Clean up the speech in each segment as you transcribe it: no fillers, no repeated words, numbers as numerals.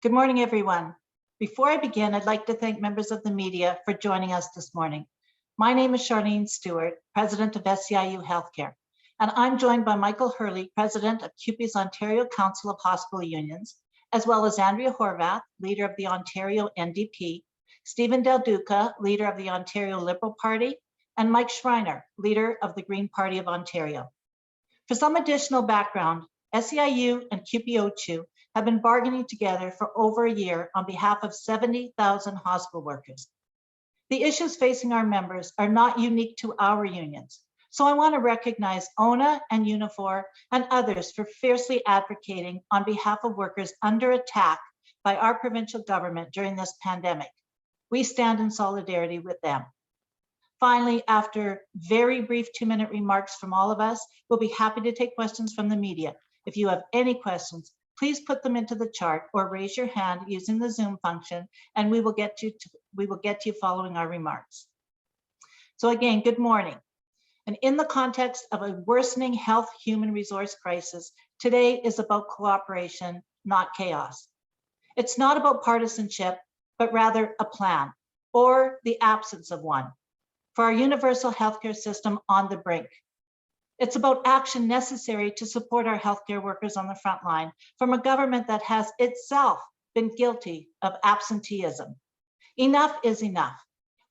Good morning, everyone. Before I begin, I'd like to thank members of the media for joining us this morning. My name is Sharleen Stewart, President of SEIU Healthcare, and I'm joined by Michael Hurley, President of CUPE's Ontario Council of Hospital Unions, as well as Andrea Horvath, leader of the Ontario NDP, Stephen Del Duca, leader of the Ontario Liberal Party, and Mike Schreiner, leader of the Green Party of Ontario. For some additional background, SEIU and CUPE OCHU have been bargaining together for over a year on behalf of 70,000 hospital workers. The issues facing our members are not unique to our unions, so I want to recognize ONA and Unifor and others for fiercely advocating on behalf of workers under attack by our provincial government during this pandemic. We stand in solidarity with them. Finally, after very brief 2-minute remarks from all of us, we'll be happy to take questions from the media. If you have any questions, please put them into the chart or raise your hand using the Zoom function, and we will get to you following our remarks. So again, good morning. And in the context of a worsening health human resource crisis, today is about cooperation, not chaos. It's not about partisanship, but rather a plan, or the absence of one, for our universal healthcare system on the brink. It's about action necessary to support our healthcare workers on the front line from a government that has itself been guilty of absenteeism. Enough is enough.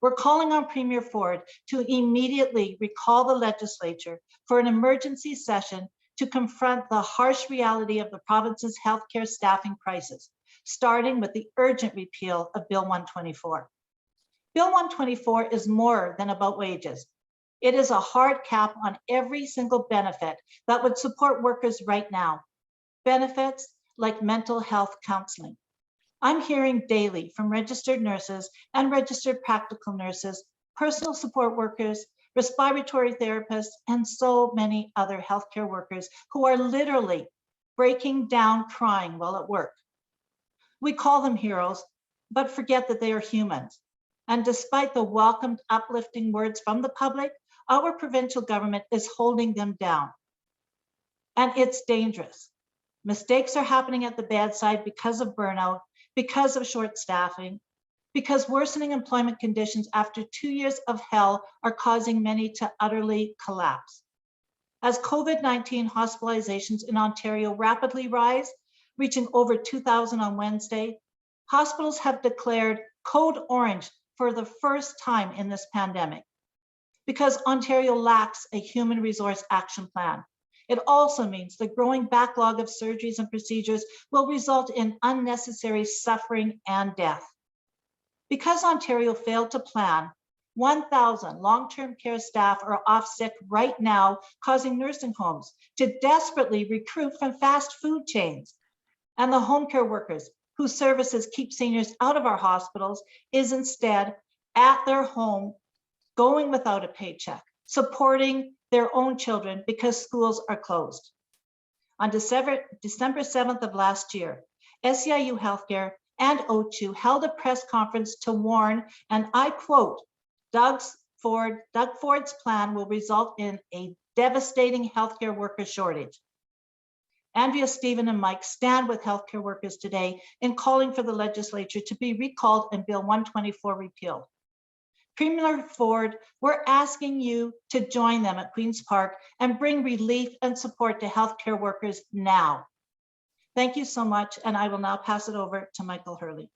We're calling on Premier Ford to immediately recall the legislature for an emergency session to confront the harsh reality of the province's healthcare staffing crisis, starting with the urgent repeal of Bill 124. Bill 124 is more than about wages. It is a hard cap on every single benefit that would support workers right now. Benefits like mental health counseling. I'm hearing daily from registered nurses and registered practical nurses, personal support workers, respiratory therapists, and so many other healthcare workers who are literally breaking down crying while at work. We call them heroes, but forget that they are humans. And despite the welcomed, uplifting words from the public, our provincial government is holding them down. And it's dangerous. Mistakes are happening at the bedside because of burnout, because of short staffing, because worsening employment conditions after 2 years of hell are causing many to utterly collapse. As COVID-19 hospitalizations in Ontario rapidly rise, reaching over 2,000 on Wednesday, hospitals have declared code orange for the first time in this pandemic, because Ontario lacks a human resource action plan. It also means the growing backlog of surgeries and procedures will result in unnecessary suffering and death. Because Ontario failed to plan, 1,000 long-term care staff are off sick right now, causing nursing homes to desperately recruit from fast food chains. And the home care workers whose services keep seniors out of our hospitals is instead at their home, going without a paycheck, supporting their own children because schools are closed. On December 7th of last year, SEIU Healthcare and OCHU held a press conference to warn, and I quote, Doug Ford's plan will result in a devastating healthcare worker shortage. Andrea, Stephen, and Mike stand with healthcare workers today in calling for the legislature to be recalled and Bill 124 repealed. Premier Ford, we're asking you to join them at Queen's Park and bring relief and support to healthcare workers now. Thank you so much, and I will now pass it over to Michael Hurley.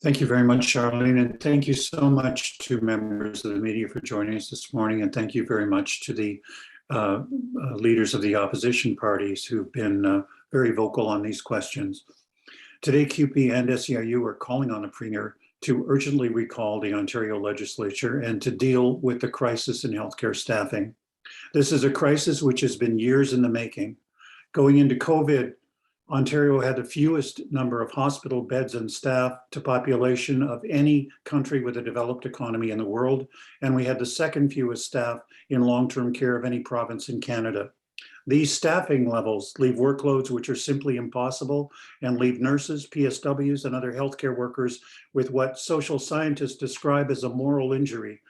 Thank you very much, Sharleen, and thank you so much to members of the media for joining us this morning, and thank you very much to the leaders of the opposition parties who've been very vocal on these questions. Today, CUPE and SEIU are calling on the Premier to urgently recall the Ontario legislature and to deal with the crisis in healthcare staffing. This is a crisis which has been years in the making. Going into COVID, Ontario had the fewest number of hospital beds and staff to population of any country with a developed economy in the world, and we had the second fewest staff in long-term care of any province in Canada. These staffing levels leave workloads which are simply impossible and leave nurses, PSWs, and other healthcare workers with what social scientists describe as a moral injury,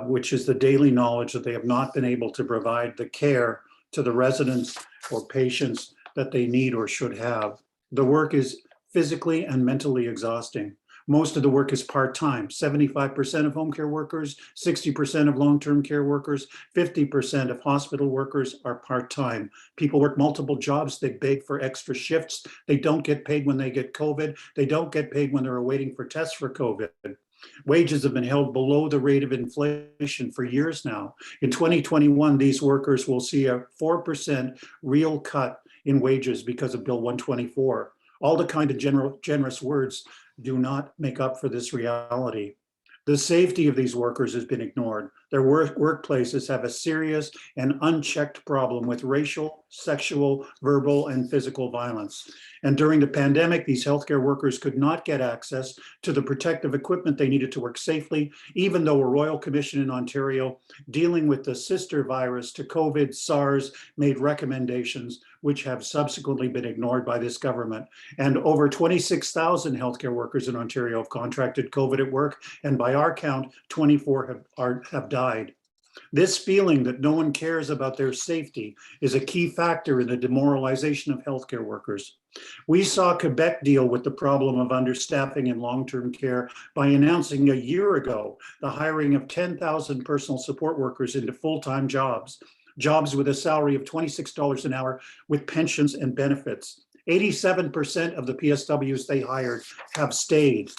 which is the daily knowledge that they have not been able to provide the care to the residents or patients that they need or should have. The work is physically and mentally exhausting. Most of the work is part-time, 75% of home care workers, 60% of long-term care workers, 50% of hospital workers are part-time. People work multiple jobs, they beg for extra shifts, they don't get paid when they get COVID, they don't get paid when they're waiting for tests for COVID. Wages have been held below the rate of inflation for years now. In 2021, these workers will see a 4% real cut in wages because of Bill 124. All the kind of generous words do not make up for this reality. The safety of these workers has been ignored. Their workplaces have a serious and unchecked problem with racial, sexual, verbal, and physical violence. And during the pandemic, these healthcare workers could not get access to the protective equipment they needed to work safely, even though a Royal Commission in Ontario dealing with the sister virus to COVID, SARS, made recommendations which have subsequently been ignored by this government. And over 26,000 healthcare workers in Ontario have contracted COVID at work, and by our count, 24 have died. This feeling that no one cares about their safety is a key factor in the demoralization of healthcare workers. We saw Quebec deal with the problem of understaffing in long-term care by announcing a year ago the hiring of 10,000 personal support workers into full-time jobs with a salary of $26 an hour with pensions and benefits. 87% of the PSWs they hired have stayed.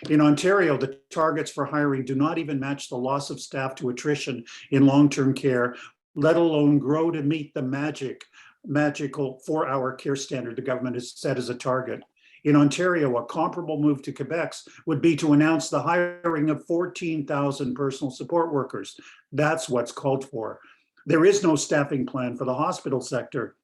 In Ontario, the targets for hiring do not even match the loss of staff to attrition in long-term care, let alone grow to meet the magical 4-hour care standard the government has set as a target. In Ontario, a comparable move to Quebec's would be to announce the hiring of 14,000 personal support workers. That's what's called for. There is no staffing plan for the hospital sector.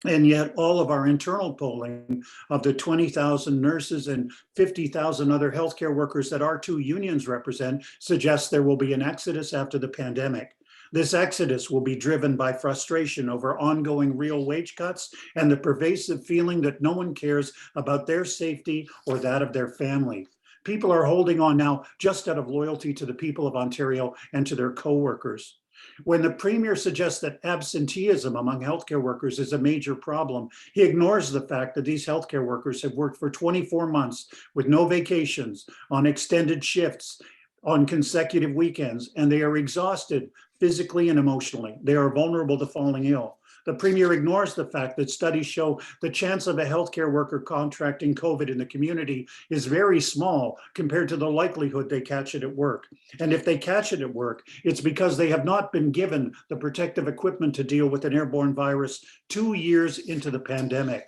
And yet all of our internal polling of the 20,000 nurses and 50,000 other healthcare workers that our two unions represent suggests there will be an exodus after the pandemic. This exodus will be driven by frustration over ongoing real wage cuts and the pervasive feeling that no one cares about their safety or that of their family. People are holding on now just out of loyalty to the people of Ontario and to their co-workers. When the Premier suggests that absenteeism among healthcare workers is a major problem, he ignores the fact that these healthcare workers have worked for 24 months with no vacations, on extended shifts, on consecutive weekends, and they are exhausted physically and emotionally. They are vulnerable to falling ill. The Premier ignores the fact that studies show the chance of a healthcare worker contracting COVID in the community is very small compared to the likelihood they catch it at work. And if they catch it at work, it's because they have not been given the protective equipment to deal with an airborne virus 2 years into the pandemic.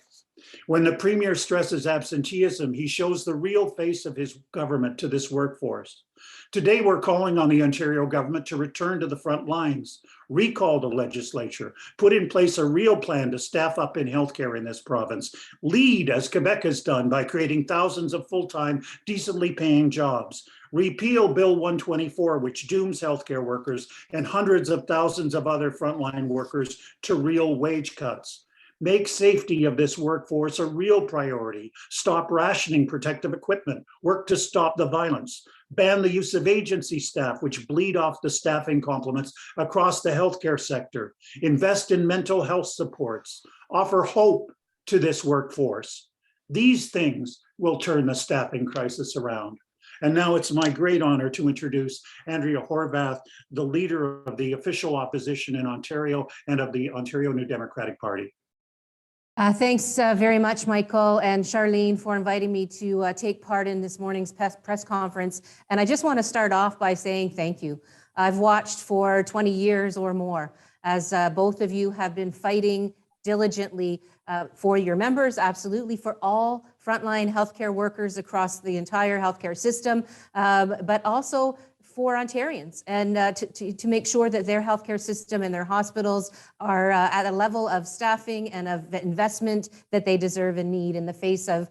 When the Premier stresses absenteeism, he shows the real face of his government to this workforce. Today, we're calling on the Ontario government to return to the front lines, recall the legislature, put in place a real plan to staff up in healthcare in this province, lead as Quebec has done by creating thousands of full-time, decently paying jobs, repeal Bill 124, which dooms healthcare workers and hundreds of thousands of other frontline workers to real wage cuts. Make safety of this workforce a real priority. Stop rationing protective equipment. Work to stop the violence. Ban the use of agency staff, which bleed off the staffing complements across the healthcare sector. Invest in mental health supports. Offer hope to this workforce. These things will turn the staffing crisis around. And now it's my great honor to introduce Andrea Horvath, the leader of the official opposition in Ontario and of the Ontario New Democratic Party. Thanks very much, Michael and Sharleen, for inviting me to take part in this morning's press conference. And I just want to start off by saying thank you. I've watched for 20 years or more as both of you have been fighting diligently for your members, absolutely, for all frontline healthcare workers across the entire healthcare system, but also for Ontarians, and to make sure that their healthcare system and their hospitals are at a level of staffing and of investment that they deserve and need in the face of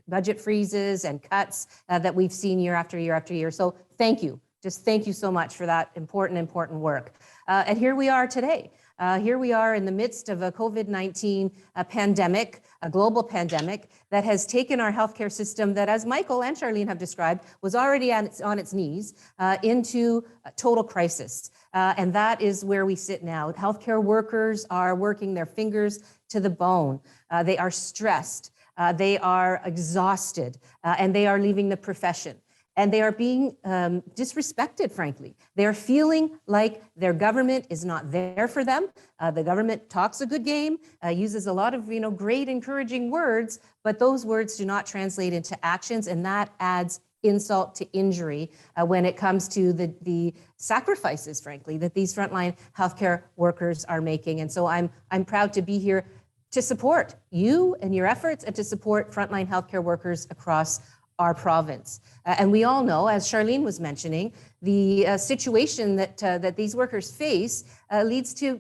budget freezes and cuts that we've seen year after year after year. So thank you. Just thank you so much for that important work. And here we are today. Here we are in the midst of a COVID-19 pandemic, a global pandemic that has taken our healthcare system that, as Michael and Sharleen have described, was already on its knees into a total crisis. And that is where we sit now. Healthcare workers are working their fingers to the bone. They are stressed. They are exhausted, and they are leaving the profession. And they are being disrespected, frankly. They're feeling like their government is not there for them. The government talks a good game, uses a lot of great encouraging words, but those words do not translate into actions, and that adds insult to injury when it comes to the sacrifices, frankly, that these frontline healthcare workers are making. And so I'm proud to be here to support you and your efforts and to support frontline healthcare workers across our province. And we all know, as Sharleen was mentioning, the situation that these workers face leads to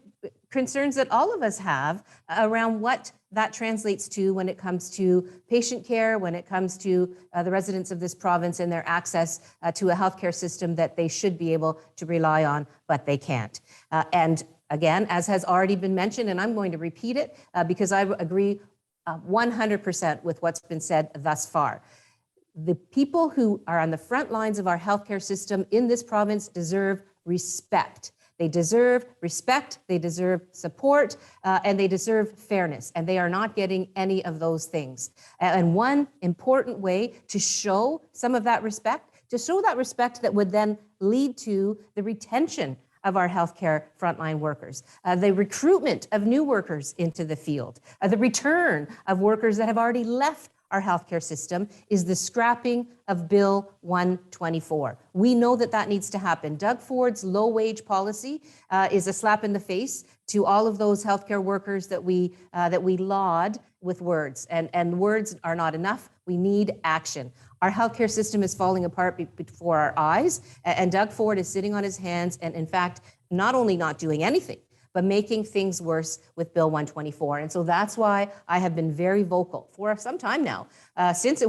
concerns that all of us have around what that translates to when it comes to patient care, when it comes to the residents of this province and their access to a healthcare system that they should be able to rely on, but they can't. And again, as has already been mentioned, and I'm going to repeat it because I agree 100% with what's been said thus far. The people who are on the front lines of our healthcare system in this province deserve respect. They deserve respect, they deserve support, and they deserve fairness. And they are not getting any of those things. And one important way to show some of that respect, that would then lead to the retention of our healthcare frontline workers, the recruitment of new workers into the field, the return of workers that have already left our healthcare system, is the scrapping of Bill 124. We know that needs to happen. Doug Ford's low wage policy is a slap in the face to all of those healthcare workers that we laud with words, and words are not enough. We need action. Our healthcare system is falling apart before our eyes, and Doug Ford is sitting on his hands and, in fact, not only not doing anything, but making things worse with Bill 124. And so that's why I have been very vocal for some time now, since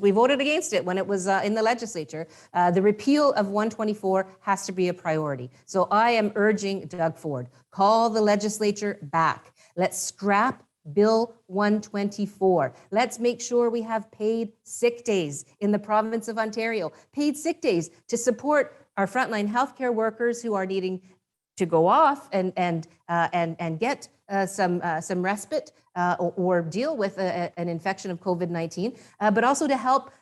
we voted against it when it was in the legislature. The repeal of 124 has to be a priority. So I am urging Doug Ford, call the legislature back. Let's scrap Bill 124. Let's make sure we have paid sick days in the province of Ontario, paid sick days to support our frontline healthcare workers who are needing to go off and get some respite or deal with an infection of COVID-19, but also to help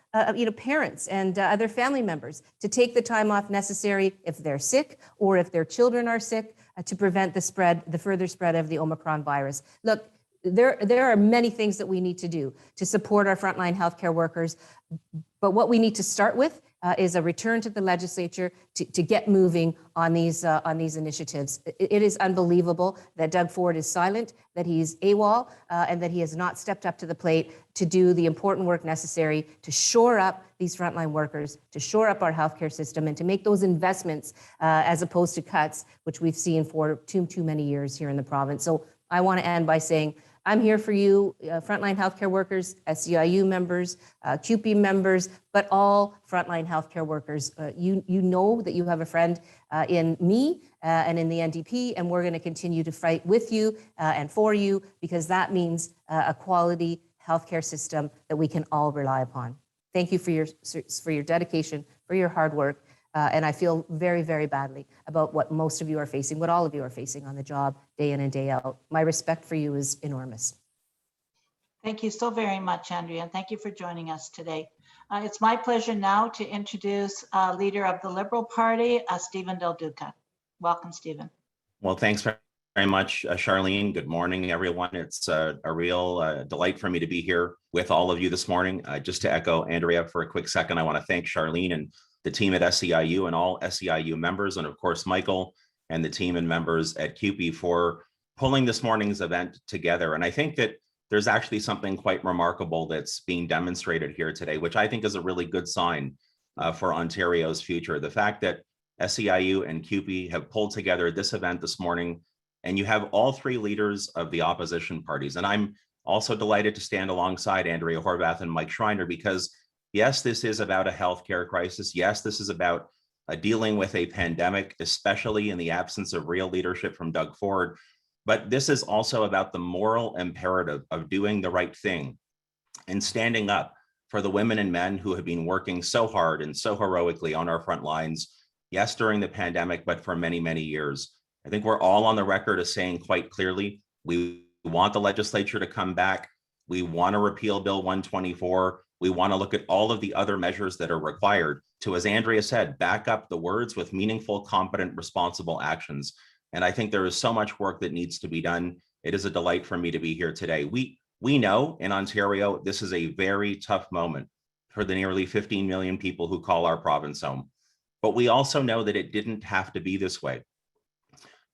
parents and other family members to take the time off necessary if they're sick or if their children are sick to prevent the further spread of the Omicron virus. Look, there are many things that we need to do to support our frontline healthcare workers, but what we need to start with is a return to the legislature to get moving on these initiatives. It is unbelievable that Doug Ford is silent, that he's AWOL, and that he has not stepped up to the plate to do the important work necessary to shore up these frontline workers, to shore up our healthcare system, and to make those investments as opposed to cuts, which we've seen for too many years here in the province. So I want to end by saying, I'm here for you, frontline healthcare workers, SEIU members, CUPE members, but all frontline healthcare workers. You know that you have a friend in me and in the NDP, and we're going to continue to fight with you and for you, because that means a quality healthcare system that we can all rely upon. Thank you for your dedication, for your hard work. And I feel very, very badly about what most of you are facing, what all of you are facing on the job day in and day out. My respect for you is enormous. Thank you so very much, Andrea, and thank you for joining us today. It's my pleasure now to introduce leader of the Liberal Party, Stephen Del Duca. Welcome, Stephen. Well, thanks very much, Sharleen. Good morning, everyone. It's a real delight for me to be here with all of you this morning. Just to echo Andrea for a quick second, I want to thank Sharleen and the team at SEIU and all SEIU members, and of course, Michael and the team and members at CUPE for pulling this morning's event together. And I think that there's actually something quite remarkable that's being demonstrated here today, which I think is a really good sign for Ontario's future. The fact that SEIU and CUPE have pulled together this event this morning, and you have all three leaders of the opposition parties. And I'm also delighted to stand alongside Andrea Horvath and Mike Schreiner, because yes, this is about a healthcare crisis. Yes, this is about dealing with a pandemic, especially in the absence of real leadership from Doug Ford. But this is also about the moral imperative of doing the right thing and standing up for the women and men who have been working so hard and so heroically on our front lines, yes, during the pandemic, but for many, many years. I think we're all on the record as saying quite clearly, we want the legislature to come back. We want to repeal Bill 124. We want to look at all of the other measures that are required to, as Andrea said, back up the words with meaningful, competent, responsible actions. And I think there is so much work that needs to be done. It is a delight for me to be here today. We know in Ontario, this is a very tough moment for the nearly 15 million people who call our province home. But we also know that it didn't have to be this way.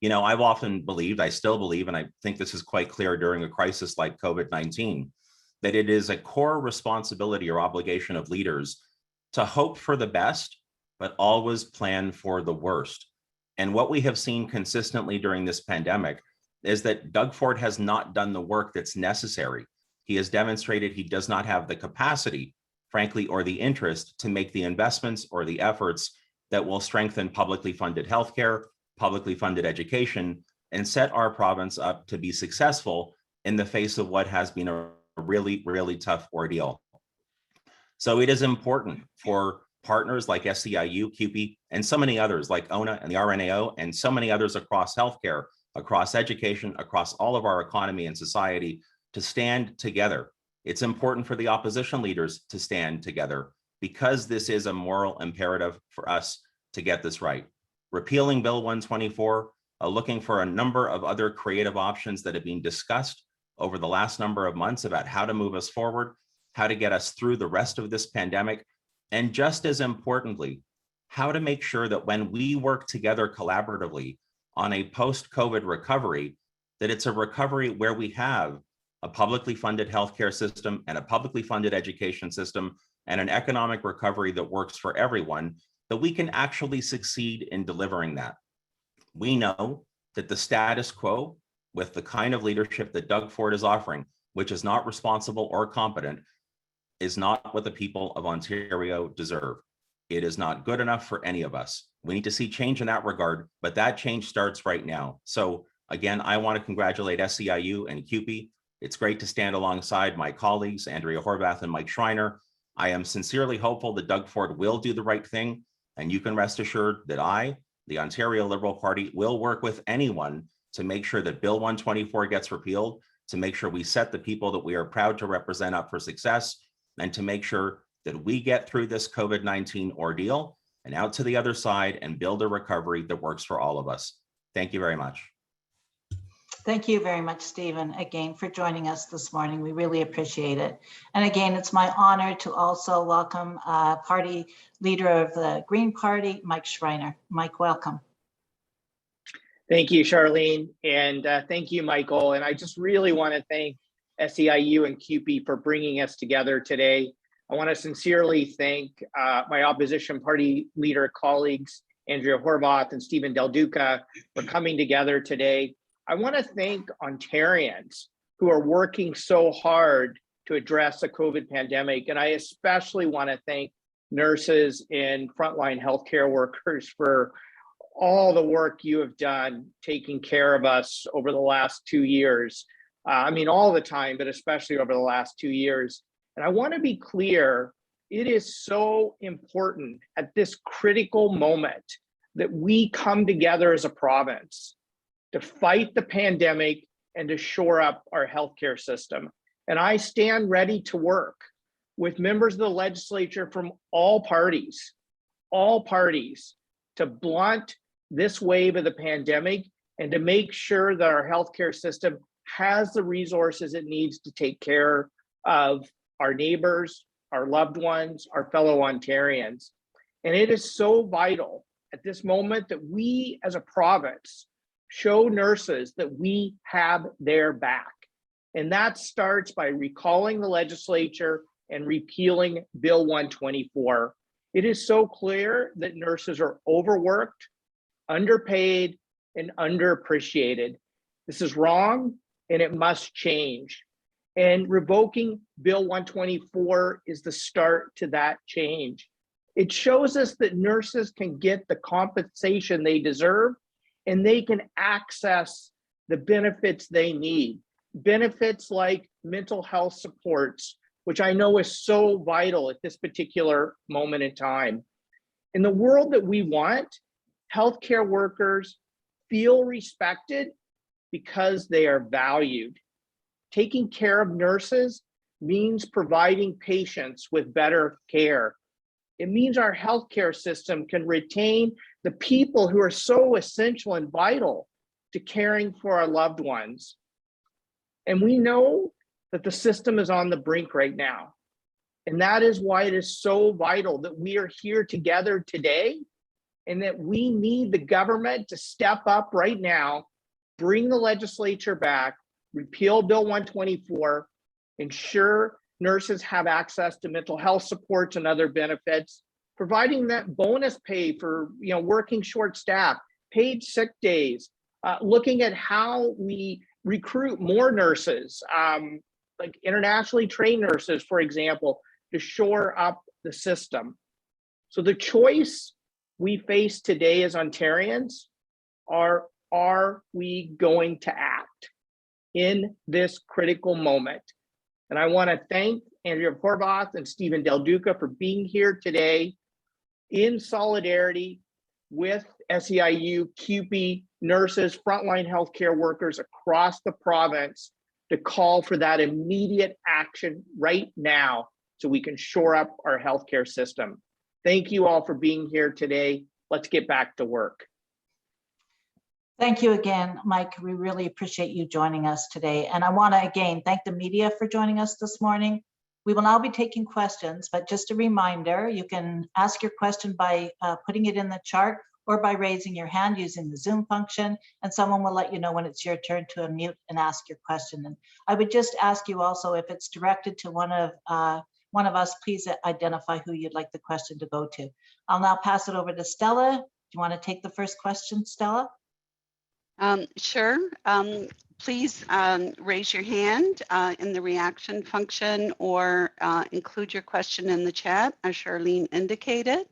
You know, I've often believed, I still believe, and I think this is quite clear during a crisis like COVID-19, that it is a core responsibility or obligation of leaders to hope for the best, but always plan for the worst. And what we have seen consistently during this pandemic is that Doug Ford has not done the work that's necessary. He has demonstrated he does not have the capacity, frankly, or the interest to make the investments or the efforts that will strengthen publicly funded healthcare, publicly funded education, and set our province up to be successful in the face of what has been a really, really tough ordeal. So it is important for partners like SEIU, CUPE, and so many others like ONA and the RNAO, and so many others across healthcare, across education, across all of our economy and society to stand together. It's important for the opposition leaders to stand together because this is a moral imperative for us to get this right. Repealing Bill 124, looking for a number of other creative options that have been discussed over the last number of months about how to move us forward, how to get us through the rest of this pandemic, and just as importantly, how to make sure that when we work together collaboratively on a post-COVID recovery, that it's a recovery where we have a publicly funded healthcare system and a publicly funded education system and an economic recovery that works for everyone, that we can actually succeed in delivering that. We know that the status quo with the kind of leadership that Doug Ford is offering, which is not responsible or competent, is not what the people of Ontario deserve. It is not good enough for any of us. We need to see change in that regard, but that change starts right now. So again, I want to congratulate SEIU and CUPE. It's great to stand alongside my colleagues, Andrea Horvath and Mike Schreiner. I am sincerely hopeful that Doug Ford will do the right thing, and you can rest assured that I, the Ontario Liberal Party, will work with anyone to make sure that Bill 124 gets repealed, to make sure we set the people that we are proud to represent up for success, and to make sure that we get through this COVID-19 ordeal and out to the other side and build a recovery that works for all of us. Thank you very much. Thank you very much, Stephen, again, for joining us this morning. We really appreciate it. And again, it's my honor to also welcome party leader of the Green Party, Mike Schreiner. Mike, welcome. Thank you, Sharleen, and thank you, Michael. And I just really want to thank SEIU and CUPE for bringing us together today. I want to sincerely thank my opposition party leader colleagues, Andrea Horvath and Stephen Del Duca, for coming together today. I want to thank Ontarians who are working so hard to address the COVID pandemic. And I especially want to thank nurses and frontline healthcare workers for all the work you have done taking care of us over the last 2 years. I mean, all the time, but especially over the last 2 years. And I want to be clear, it is so important at this critical moment that we come together as a province to fight the pandemic and to shore up our healthcare system. And I stand ready to work with members of the legislature from all parties to blunt this wave of the pandemic and to make sure that our healthcare system has the resources it needs to take care of our neighbors, our loved ones, our fellow Ontarians. And it is so vital at this moment that we as a province show nurses that we have their back. And that starts by recalling the legislature and repealing Bill 124. It is so clear that nurses are overworked, underpaid, and underappreciated. This is wrong and it must change. And revoking Bill 124 is the start to that change. It shows us that nurses can get the compensation they deserve and they can access the benefits they need. Benefits like mental health supports, which I know is so vital at this particular moment in time. In the world that we want, healthcare workers feel respected because they are valued. Taking care of nurses means providing patients with better care. It means our healthcare system can retain the people who are so essential and vital to caring for our loved ones. And we know that the system is on the brink right now. And that is why it is so vital that we are here together today, and that we need the government to step up right now, bring the legislature back, repeal Bill 124, ensure nurses have access to mental health supports and other benefits, providing that bonus pay for working short staff, paid sick days, looking at how we recruit more nurses, like internationally trained nurses, for example, to shore up the system. So the choice we face today as Ontarians are we going to act in this critical moment? And I want to thank Andrea Horvath and Stephen Del Duca for being here today in solidarity with SEIU, CUPE, nurses, frontline healthcare workers across the province to call for that immediate action right now so we can shore up our healthcare system. Thank you all for being here today. Let's get back to work. Thank you again, Mike. We really appreciate you joining us today. And I want to again thank the media for joining us this morning. We will now be taking questions, but just a reminder, you can ask your question by putting it in the chart or by raising your hand using the Zoom function, and someone will let you know when it's your turn to unmute and ask your question. And I would just ask you also, if it's directed to one of us, please identify who you'd like the question to go to. I'll now pass it over to Stella. Do you want to take the first question, Stella? Sure. Please raise your hand in the reaction function, or include your question in the chat, as Sharleen indicated.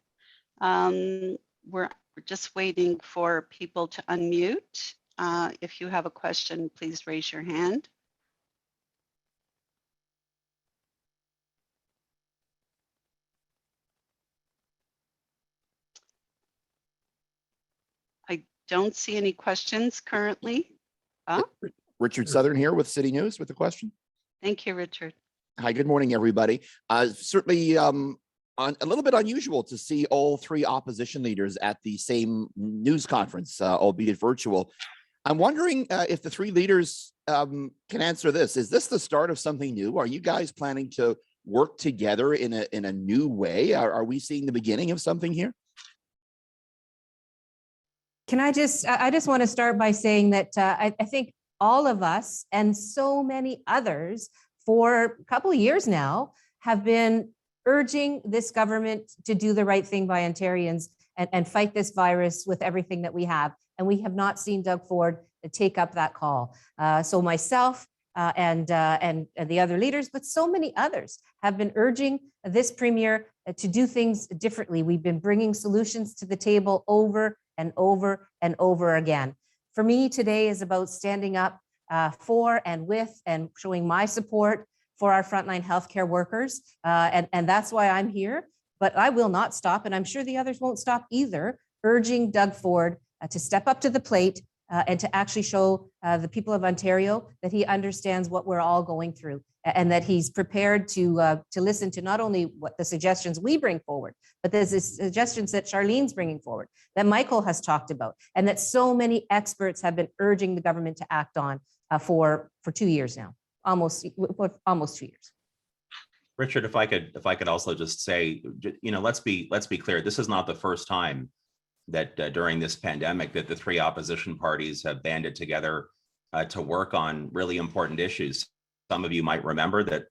We're just waiting for people to unmute. If you have a question, please raise your hand. I don't see any questions currently. Richard Southern here with City News with a question. Thank you, Richard. Hi, good morning, everybody. Certainly a little bit unusual to see all three opposition leaders at the same news conference, albeit virtual. I'm wondering if the three leaders can answer this. Is this the start of something new? Are you guys planning to work together in a new way? Are we seeing the beginning of something here? Can I just want to start by saying that I think all of us and so many others for a couple of years now have been urging this government to do the right thing by Ontarians and fight this virus with everything that we have. And we have not seen Doug Ford take up that call. So myself and the other leaders, but so many others have been urging this premier to do things differently. We've been bringing solutions to the table over and over and over again. For me, today is about standing up for and with and showing my support for our frontline healthcare workers. And that's why I'm here. But I will not stop, and I'm sure the others won't stop either, urging Doug Ford to step up to the plate and to actually show the people of Ontario that he understands what we're all going through, and that he's prepared to listen to not only what the suggestions we bring forward, but there's the suggestions that Sharleen's bringing forward, that Michael has talked about, and that so many experts have been urging the government to act on for 2 years now, almost 2 years. Richard, if I could also just say, let's be clear. This is not the first time that during this pandemic that the three opposition parties have banded together to work on really important issues. Some of you might remember that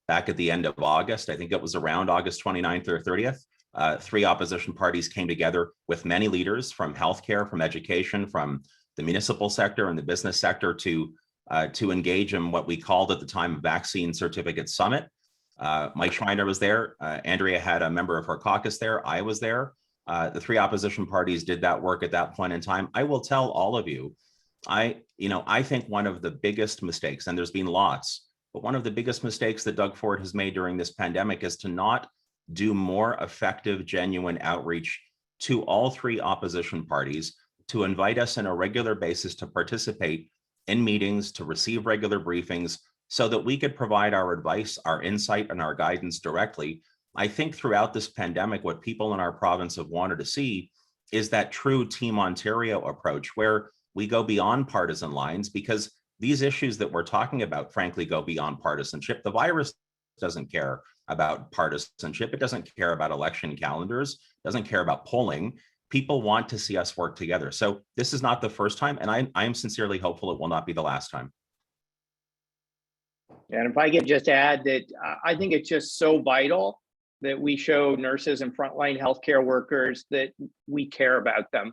back at the end of August, I think it was around August 29th or 30th, three opposition parties came together with many leaders from healthcare, from education, from the municipal sector and the business sector to engage in what we called at the time a vaccine certificate summit. Mike Schreiner was there. Andrea had a member of her caucus there. I was there. The three opposition parties did that work at that point in time. I will tell all of you, I think one of the biggest mistakes, and there's been lots, but one of the biggest mistakes that Doug Ford has made during this pandemic is to not do more effective, genuine outreach to all three opposition parties, to invite us on a regular basis to participate in meetings, to receive regular briefings, so that we could provide our advice, our insight, and our guidance directly. I think throughout this pandemic, what people in our province have wanted to see is that true Team Ontario approach, where we go beyond partisan lines, because these issues that we're talking about, frankly, go beyond partisanship. The virus doesn't care about partisanship. It doesn't care about election calendars, doesn't care about polling. People want to see us work together. So this is not the first time, and I am sincerely hopeful it will not be the last time. And if I could just add that I think it's just so vital that we show nurses and frontline healthcare workers that we care about them.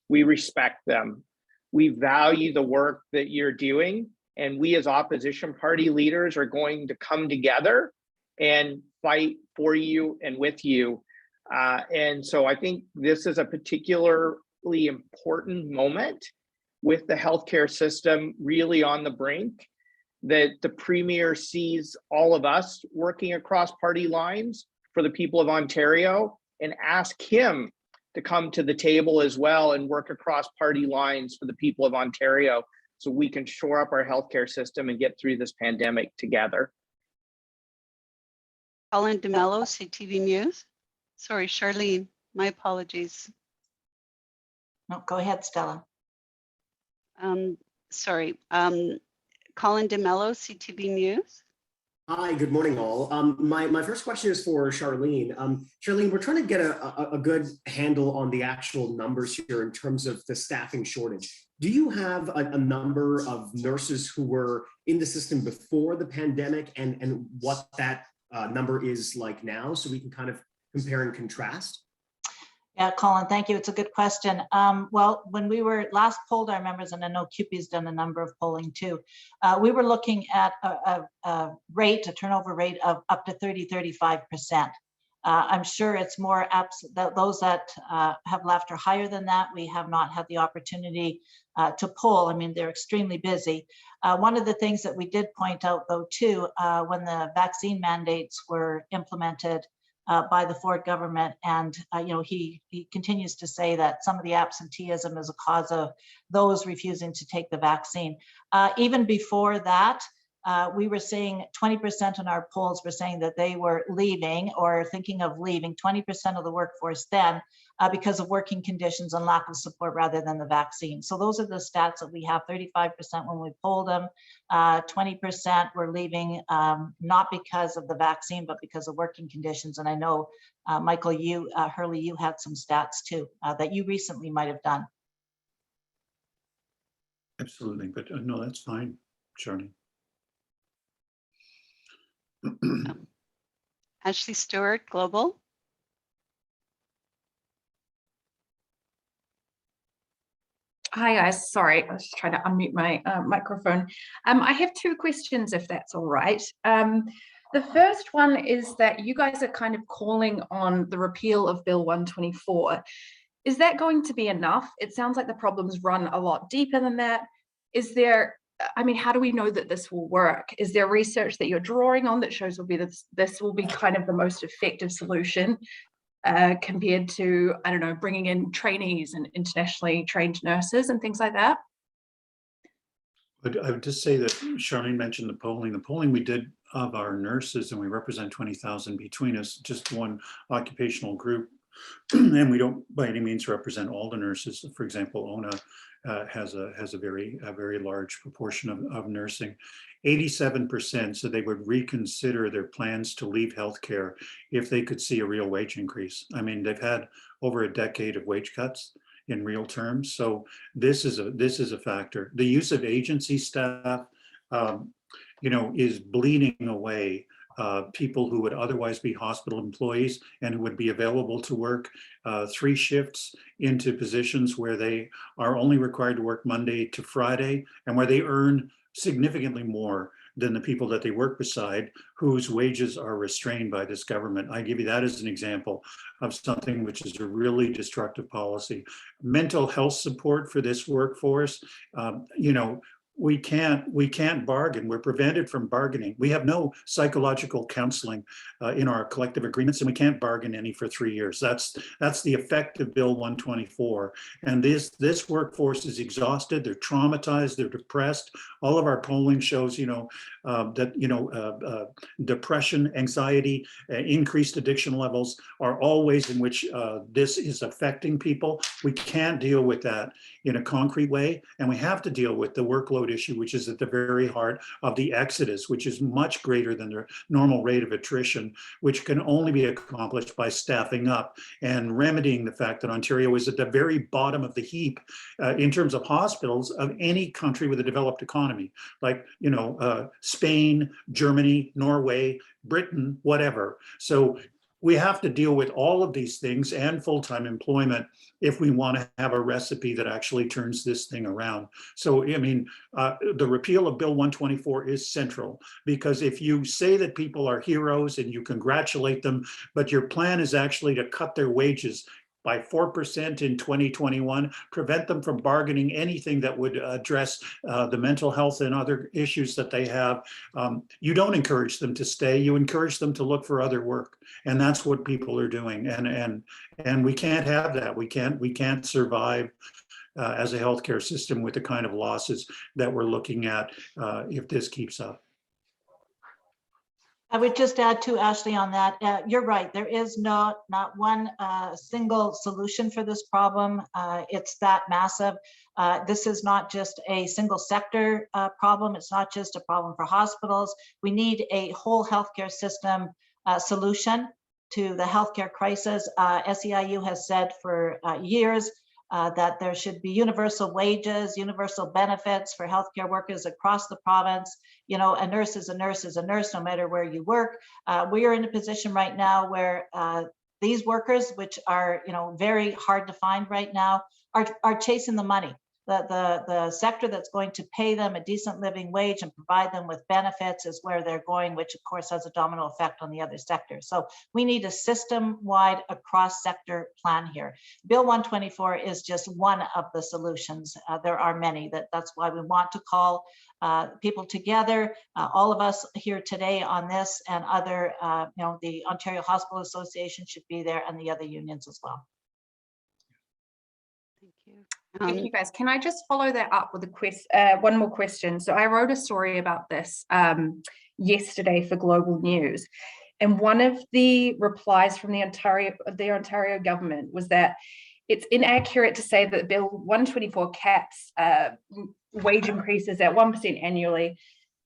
We respect them. We value the work that you're doing. And we as opposition party leaders are going to come together and fight for you and with you. And so I think this is a particularly important moment with the healthcare system really on the brink, that the Premier sees all of us working across party lines for the people of Ontario, and ask him to come to the table as well and work across party lines for the people of Ontario, so we can shore up our healthcare system and get through this pandemic together. Colin DeMello, CTV News. Sorry, Sharleen, my apologies. No, go ahead, Stella. Sorry, Colin DeMello, CTV News. Hi, good morning, all. My first question is for Sharleen. Sharleen, we're trying to get a good handle on the actual numbers here in terms of the staffing shortage. Do you have a number of nurses who were in the system before the pandemic and what that number is like now, so we can kind of compare and contrast? Yeah, Colin, thank you. It's a good question. Well, when we were last polled our members, and I know CUPE has done a number of polling too, we were looking at a turnover rate of up to 30–35%. I'm sure it's more those that have left are higher than that. We have not had the opportunity to poll. I mean, they're extremely busy. One of the things that we did point out though too, when the vaccine mandates were implemented by the Ford government, and he continues to say that some of the absenteeism is a cause of those refusing to take the vaccine. Even before that, we were seeing 20% in our polls were saying that they were leaving or thinking of leaving, 20% of the workforce then, because of working conditions and lack of support rather than the vaccine. So those are the stats that we have. 35% when we polled them, 20% were leaving not because of the vaccine, but because of working conditions. And I know, Michael, Hurley, you had some stats too that you recently might have done. Absolutely, but no, that's fine, Sharleen. Ashley Stewart, Global. Hi guys, sorry, I was just trying to unmute my microphone. I have two questions, if that's all right. The first one is that you guys are kind of calling on the repeal of Bill 124. Is that going to be enough? It sounds like the problems run a lot deeper than that. Is there, I mean, how do we know that this will work? Is there research that you're drawing on that shows this will be kind of the most effective solution compared to, I don't know, bringing in trainees and internationally trained nurses and things like that? But I would just say that Sharleen mentioned the polling. The polling we did of our nurses, and we represent 20,000 between us, just one occupational group. And we don't by any means represent all the nurses. For example, ONA has a very large proportion of nursing. 87% said they would reconsider their plans to leave healthcare if they could see a real wage increase. I mean, they've had over a decade of wage cuts in real terms, so this is a factor. The use of agency staff, is bleeding away people who would otherwise be hospital employees and who would be available to work 3 shifts into positions where they are only required to work Monday to Friday, and where they earn significantly more than the people that they work beside, whose wages are restrained by this government. I give you that as an example of something which is a really destructive policy. Mental health support for this workforce, we can't bargain. We're prevented from bargaining. We have no psychological counseling in our collective agreements, and we can't bargain any for 3 years. That's the effect of Bill 124. And this workforce is exhausted. They're traumatized. They're depressed. All of our polling shows, that depression, anxiety, increased addiction levels are all ways in which this is affecting people. We can't deal with that in a concrete way, and we have to deal with the workload issue, which is at the very heart of the exodus, which is much greater than the normal rate of attrition, which can only be accomplished by staffing up and remedying the fact that Ontario is at the very bottom of the heap in terms of hospitals of any country with a developed economy, like Spain, Germany, Norway, Britain, whatever. So we have to deal with all of these things and full-time employment if we want to have a recipe that actually turns this thing around. So, I mean, the repeal of Bill 124 is central, because if you say that people are heroes and you congratulate them, but your plan is actually to cut their wages by 4% in 2021, prevent them from bargaining anything that would address the mental health and other issues that they have. You don't encourage them to stay, you encourage them to look for other work. And that's what people are doing. And we can't have that. We can't survive as a healthcare system with the kind of losses that we're looking at if this keeps up. I would just add to Ashley on that. You're right. There is not one single solution for this problem. It's that massive. This is not just a single sector problem. It's not just a problem for hospitals. We need a whole healthcare system solution to the healthcare crisis. SEIU has said for years that there should be universal wages, universal benefits for healthcare workers across the province. A nurse is a nurse is a nurse, no matter where you work. We are in a position right now where these workers, which are very hard to find right now, are chasing the money. The sector that's going to pay them a decent living wage and provide them with benefits is where they're going, which of course has a domino effect on the other sectors. So we need a system-wide across-sector plan here. Bill 124 is just one of the solutions. There are many. That's why we want to call people together, all of us here today on this, and other, the Ontario Hospital Association should be there, and the other unions as well. Thank you. Thank you, guys. Can I just follow that up with one more question? So I wrote a story about this yesterday for Global News, and one of the replies from the Ontario government was that it's inaccurate to say that Bill 124 caps wage increases at 1% annually,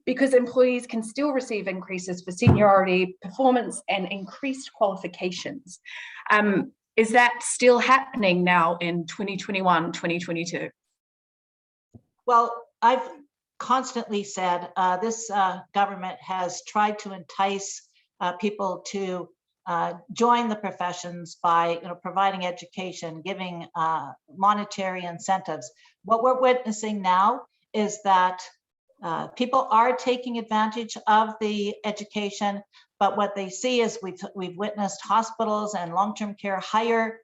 because employees can still receive increases for seniority, performance, and increased qualifications. Is that still happening now in 2021, 2022? Well, I've constantly said this government has tried to entice people to join the professions by providing education, giving monetary incentives. What we're witnessing now is that people are taking advantage of the education, but what they see is we've witnessed hospitals and long-term care hire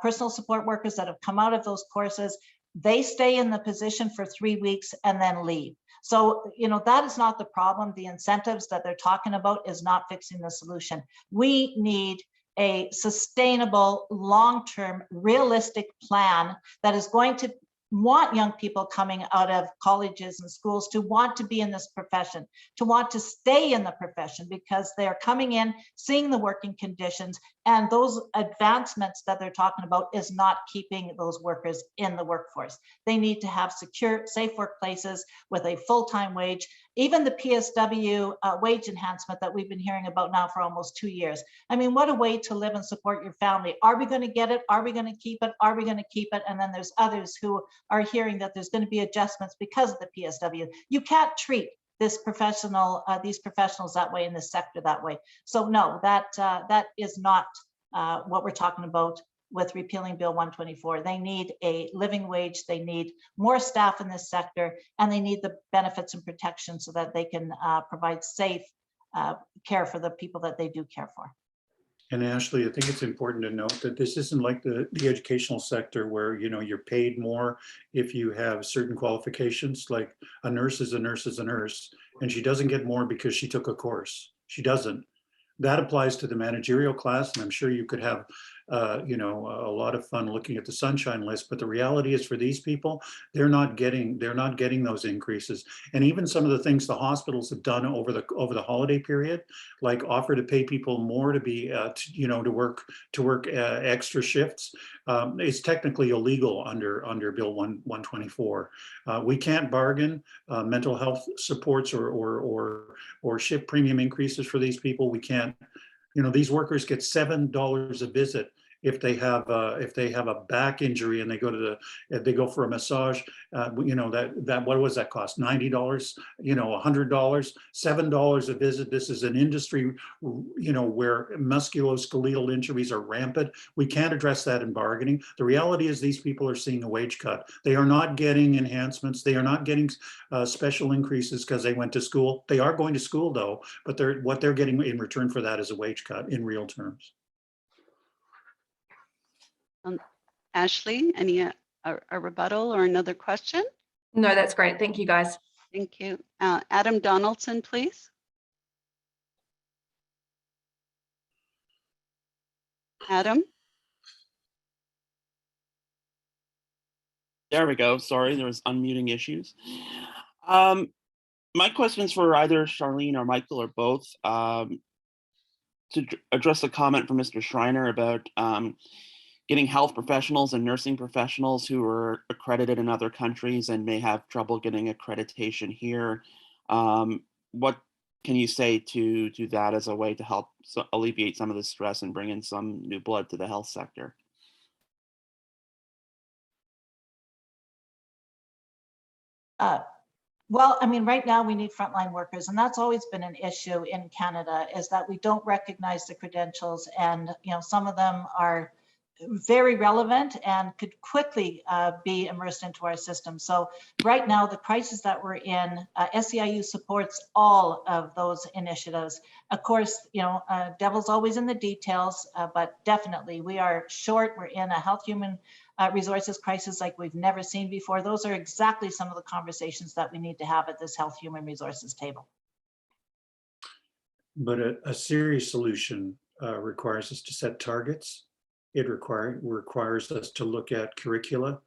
personal support workers that have come out of those courses. They stay in the position for 3 weeks and then leave. So, that is not the problem. The incentives that they're talking about is not fixing the solution. We need a sustainable, long-term, realistic plan that is going to want young people coming out of colleges and schools to want to be in this profession, to want to stay in the profession, because they're coming in, seeing the working conditions, and those advancements that they're talking about is not keeping those workers in the workforce. They need to have secure, safe workplaces with a full-time wage. Even the PSW wage enhancement that we've been hearing about now for almost 2 years. I mean, what a way to live and support your family. Are we going to get it? Are we going to keep it? Are we going to keep it? And then there's others who are hearing that there's going to be adjustments because of the PSW. You can't treat these professionals that way, in this sector that way. So no, that is not what we're talking about with repealing Bill 124. They need a living wage, they need more staff in this sector, and they need the benefits and protection so that they can provide safe care for the people that they do care for. And Ashley, I think it's important to note that this isn't like the educational sector where, you know, you're paid more if you have certain qualifications. Like a nurse is a nurse is a nurse, and she doesn't get more because she took a course. She doesn't. That applies to the managerial class, and I'm sure you could have, you know, a lot of fun looking at the sunshine list. But the reality is, for these people, they're not getting those increases. And even some of the things the hospitals have done over the holiday period, like offer to pay people more to be, you know, to work extra shifts, is technically illegal under Bill 124. We can't bargain mental health supports or shift premium increases for these people. We can't, you know, these workers get $7 a visit if they have a back injury and they go for a massage. You know, that what was that cost? $90, you know, $100, $7 a visit. This is an industry, you know, where musculoskeletal injuries are rampant. We can't address that in bargaining. The reality is these people are seeing a wage cut. They are not getting enhancements. They are not getting special increases because they went to school. They are going to school though, but what they're getting in return for that is a wage cut in real terms. Ashley, any a rebuttal or another question? No, that's great. Thank you, guys. Thank you. Adam Donaldson, please. Adam? There we go. Sorry, there was unmuting issues. My question is for either Sharleen or Michael or both. To address the comment from Mr. Schreiner about getting health professionals and nursing professionals who are accredited in other countries and may have trouble getting accreditation here. What can you say to that as a way to help alleviate some of the stress and bring in some new blood to the health sector? Well, I mean, right now we need frontline workers, and that's always been an issue in Canada, is that we don't recognize the credentials, and you know, some of them are very relevant and could quickly be immersed into our system. So right now, the crisis that we're in, SEIU supports all of those initiatives. Of course, you know, devil's always in the details, but definitely we are short. We're in a health human resources crisis like we've never seen before. Those are exactly some of the conversations that we need to have at this health human resources table. But a serious solution requires us to set targets. It requires us to look at curricula.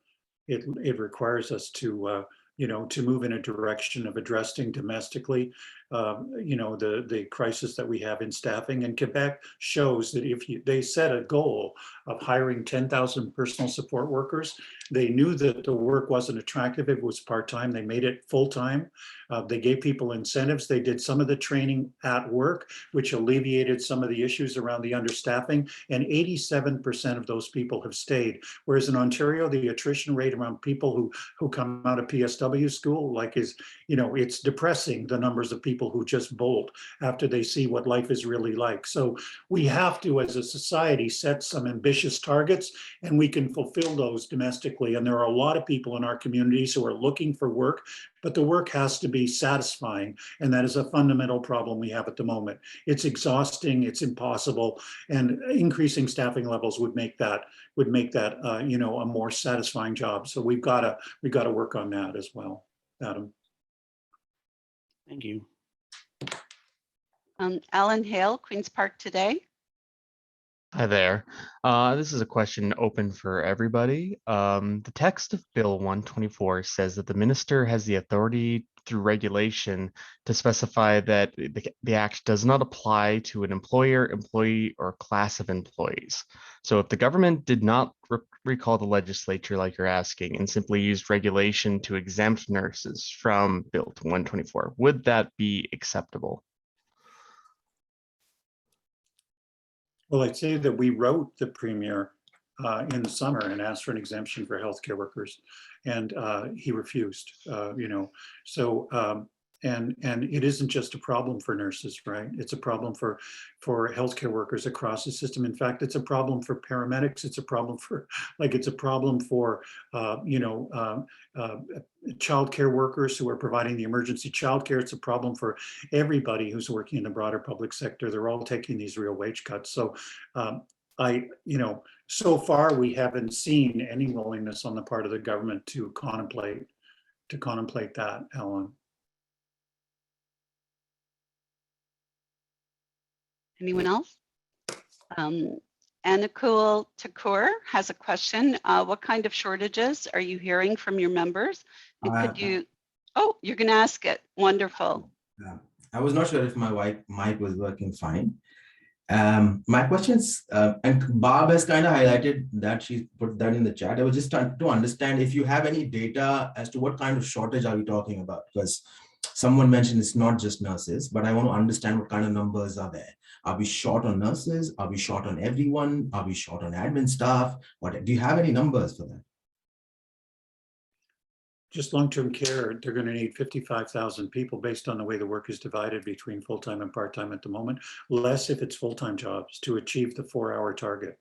It requires us to you know, to move in a direction of addressing domestically, you know, the crisis that we have in staffing. And Quebec shows that if they set a goal of hiring 10,000 personal support workers, they knew that the work wasn't attractive. It was part-time. They made it full-time. They gave people incentives. They did some of the training at work, which alleviated some of the issues around the understaffing. And 87% of those people have stayed. Whereas in Ontario, the attrition rate around people who come out of PSW school, like, is, you know, it's depressing, the numbers of people who just bolt after they see what life is really like. So we have to, as a society, set some ambitious targets, and we can fulfill those domestically. And there are a lot of people in our communities who are looking for work, but the work has to be satisfying. And that is a fundamental problem we have at the moment. It's exhausting, it's impossible, and increasing staffing levels would make that you know, a more satisfying job. So we've got to work on that as well. Adam. Thank you. Alan Hale, Queen's Park Today. Hi there. This is a question open for everybody. The text of Bill 124 says that the minister has the authority through regulation to specify that the act does not apply to an employer, employee, or class of employees. So if the government did not recall the legislature like you're asking and simply used regulation to exempt nurses from Bill 124, would that be acceptable? Well, I'd say that we wrote the Premier in the summer and asked for an exemption for healthcare workers, and he refused. You know, so And it isn't just a problem for nurses, right? It's a problem for healthcare workers across the system. In fact, it's a problem for paramedics. It's a problem for childcare workers who are providing the emergency childcare. It's a problem for everybody who's working in the broader public sector. They're all taking these real wage cuts. So so far we haven't seen any willingness on the part of the government to contemplate that, Ellen. Anyone else? Anakul Thakur has a question. What kind of shortages are you hearing from your members? And could you, oh, you're going to ask it. Wonderful. I was not sure if my mic was working fine. My questions, and Barb has kind of highlighted that, she put that in the chat. I was just trying to understand if you have any data as to what kind of shortage are we talking about, because someone mentioned it's not just nurses, but I want to understand what kind of numbers are there. Are we short on nurses? Are we short on everyone? Are we short on admin staff? What, do you have any numbers for that? Just long-term care, they're going to need 55,000 people based on the way the work is divided between full-time and part-time at the moment, less if it's full-time jobs to achieve the 4-hour target.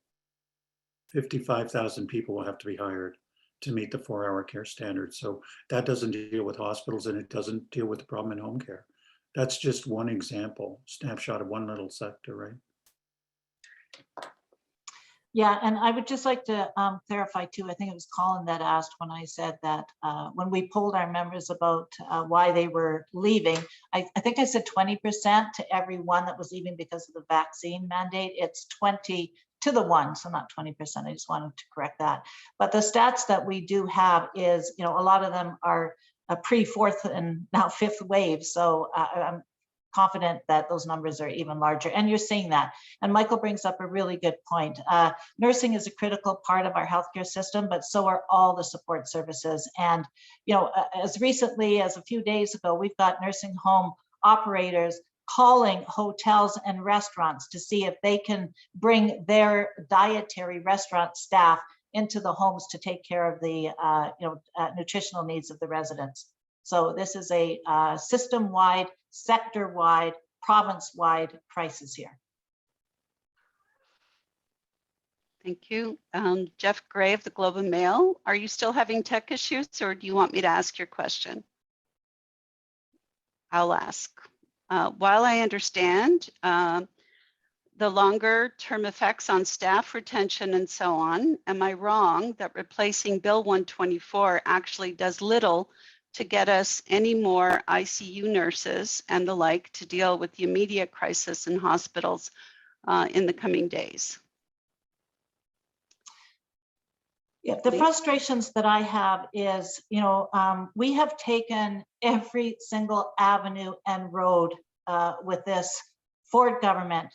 55,000 people will have to be hired to meet the 4-hour care standard. So that doesn't deal with hospitals, and it doesn't deal with the problem in home care. That's just one example, snapshot of one little sector, right? Yeah, and I would just like to clarify too, I think it was Colin that asked when I said that when we polled our members about why they were leaving, I think I said 20% to every one that was leaving because of the vaccine mandate. It's 20 to the 1, so not 20%. I just wanted to correct that. But the stats that we do have is, a lot of them are pre-4th and now 5th wave. So I'm confident that those numbers are even larger, and you're seeing that. And Michael brings up a really good point. Nursing is a critical part of our healthcare system, but so are all the support services. And as recently as a few days ago, we've got nursing home operators calling hotels and restaurants to see if they can bring their dietary restaurant staff into the homes to take care of the nutritional needs of the residents. So this is a system-wide, sector-wide, province-wide crisis here. Thank you. Jeff Gray of the Globe and Mail, are you still having tech issues, or do you want me to ask your question? I'll ask. While I understand the longer term effects on staff retention and so on, am I wrong that replacing Bill 124 actually does little to get us any more ICU nurses and the like to deal with the immediate crisis in hospitals in the coming days? Yeah, the frustrations that I have is, we have taken every single avenue and road with this Ford government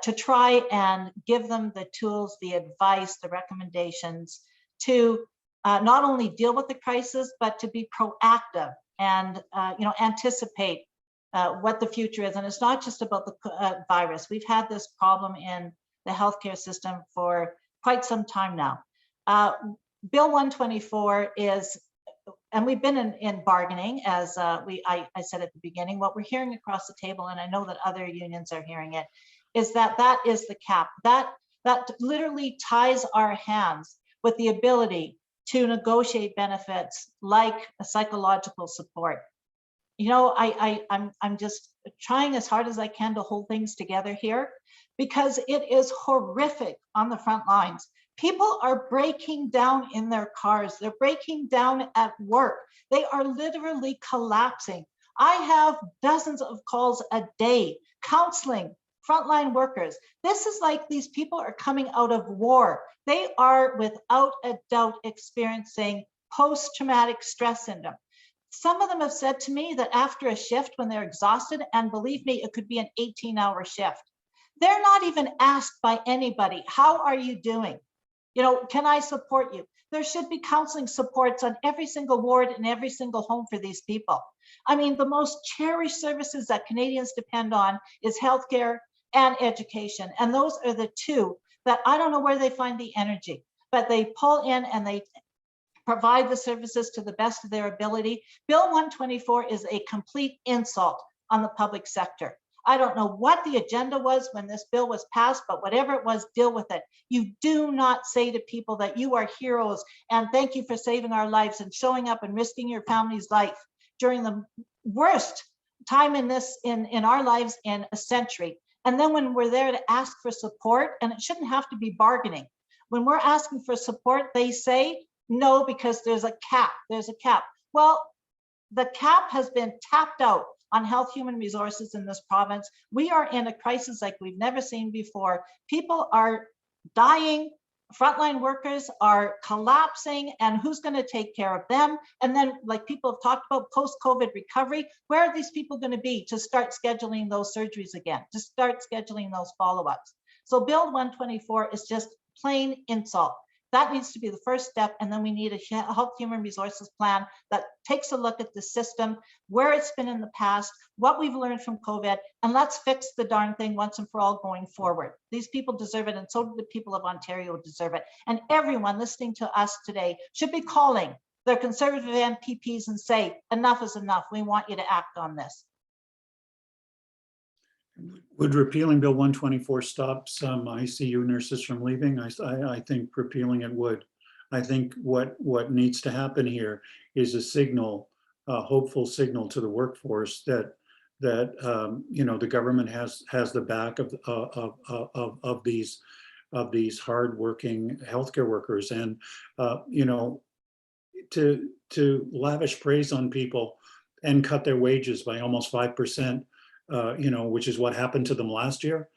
to try and give them the tools, the advice, the recommendations to not only deal with the crisis, but to be proactive and anticipate what the future is. And it's not just about the virus. We've had this problem in the healthcare system for quite some time now. Bill 124 is, and we've been in bargaining, as I said at the beginning. What we're hearing across the table, and I know that other unions are hearing it, is that is the cap. That literally ties our hands with the ability to negotiate benefits like a psychological support. I'm just trying as hard as I can to hold things together here, because it is horrific on the front lines. People are breaking down in their cars. They're breaking down at work. They are literally collapsing. I have dozens of calls a day counseling frontline workers. This is like these people are coming out of war. They are without a doubt experiencing post-traumatic stress syndrome. Some of them have said to me that after a shift, when they're exhausted, and believe me, it could be an 18-hour shift, they're not even asked by anybody, how are you doing? Can I support you? There should be counseling supports on every single ward in every single home for these people. I mean, the most cherished services that Canadians depend on is healthcare and education. And those are the two that I don't know where they find the energy, but they pull in and they provide the services to the best of their ability. Bill 124 is a complete insult on the public sector. I don't know what the agenda was when this bill was passed, but whatever it was, deal with it. You do not say to people that you are heroes and thank you for saving our lives and showing up and risking your family's life during the worst time in our lives in a century. And then when we're there to ask for support, and it shouldn't have to be bargaining. When we're asking for support, they say no, because there's a cap. Well, the cap has been tapped out on health human resources in this province. We are in a crisis like we've never seen before. People are dying, frontline workers are collapsing, and who's going to take care of them? And then, like people have talked about, post-COVID recovery, where are these people going to be to start scheduling those surgeries again, to start scheduling those follow-ups? So Bill 124 is just plain insult. That needs to be the first step. And then we need a health human resources plan that takes a look at the system, where it's been in the past, what we've learned from COVID, and let's fix the darn thing once and for all going forward. These people deserve it, and so do the people of Ontario deserve it. And everyone listening to us today should be calling their Conservative MPPs and say, enough is enough. We want you to act on this. Would repealing Bill 124 stop some ICU nurses from leaving? I think repealing it would. I think what needs to happen here is a signal, a hopeful signal to the workforce that the government has the back of these hardworking healthcare workers, and to lavish praise on people and cut their wages by almost 5%. Which is what happened to them last year,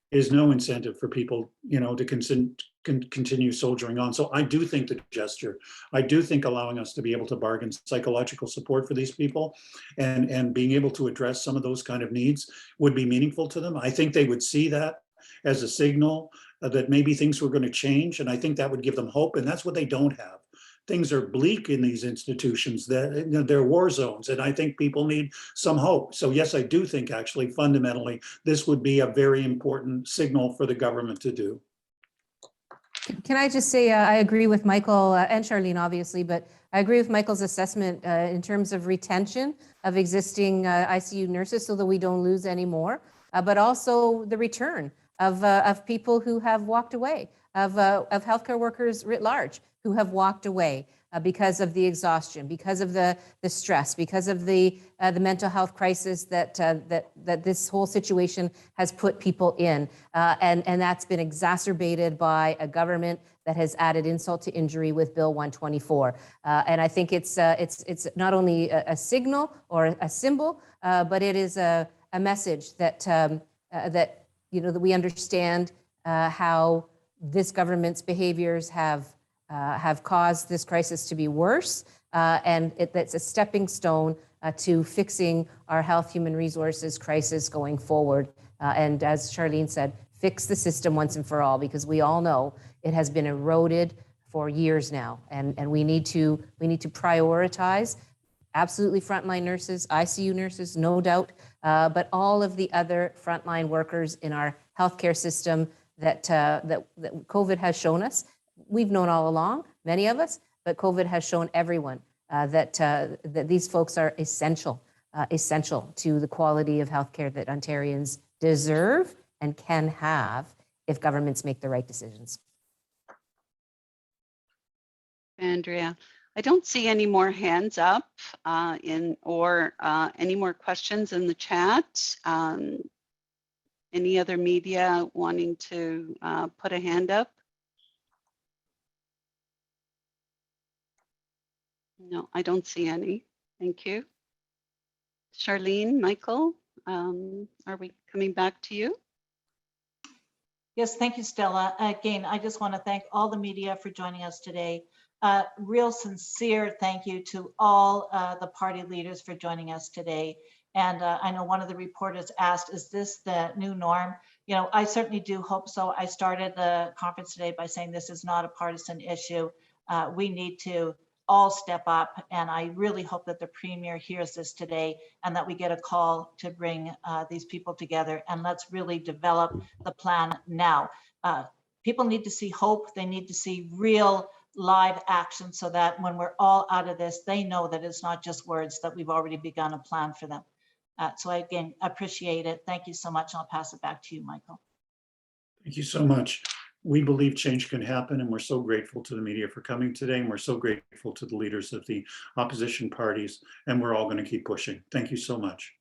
is no incentive for people, to continue soldiering on. So I do think the gesture, I do think allowing us to be able to bargain psychological support for these people and being able to address some of those kind of needs would be meaningful to them. I think they would see that as a signal that maybe things were going to change. And I think that would give them hope. And that's what they don't have. Things are bleak in these institutions, that they're war zones, and I think people need some hope. So yes, I do think actually fundamentally this would be a very important signal for the government to do. Can I just say I agree with Michael and Sharleen, obviously, but I agree with Michael's assessment in terms of retention of existing ICU nurses so that we don't lose any more, but also the return of people who have walked away, of healthcare workers writ large who have walked away because of the exhaustion, because of the stress, because of the mental health crisis that this whole situation has put people in, and that's been exacerbated by a government that has added insult to injury with Bill 124. And I think it's not only a signal or a symbol, but it is a message that that we understand how this government's behaviors have caused this crisis to be worse, and that's a stepping stone to fixing our health human resources crisis going forward. And as Sharleen said, fix the system once and for all, because we all know it has been eroded for years now, and we need to prioritize absolutely frontline nurses, ICU nurses, no doubt, but all of the other frontline workers in our healthcare system that COVID has shown us. We've known all along, many of us, but COVID has shown everyone that these folks are essential to the quality of healthcare that Ontarians deserve and can have if governments make the right decisions. Andrea, I don't see any more hands up or any more questions in the chat. Any other media wanting to put a hand up? No, I don't see any. Thank you. Sharleen, Michael, are we coming back to you? Yes, thank you, Stella. Again, I just want to thank all the media for joining us today. Real sincere thank you to all the party leaders for joining us today. And I know one of the reporters asked, is this the new norm? I certainly do hope so. I started the conference today by saying this is not a partisan issue. We need to all step up, and I really hope that the Premier hears this today and that we get a call to bring these people together, and let's really develop the plan now. People need to see hope. They need to see real live action so that when we're all out of this, they know that it's not just words, that we've already begun a plan for them. So again, appreciate it. Thank you so much. I'll pass it back to you, Michael. Thank you so much. We believe change can happen, and we're so grateful to the media for coming today, and we're so grateful to the leaders of the opposition parties, and we're all going to keep pushing. Thank you so much.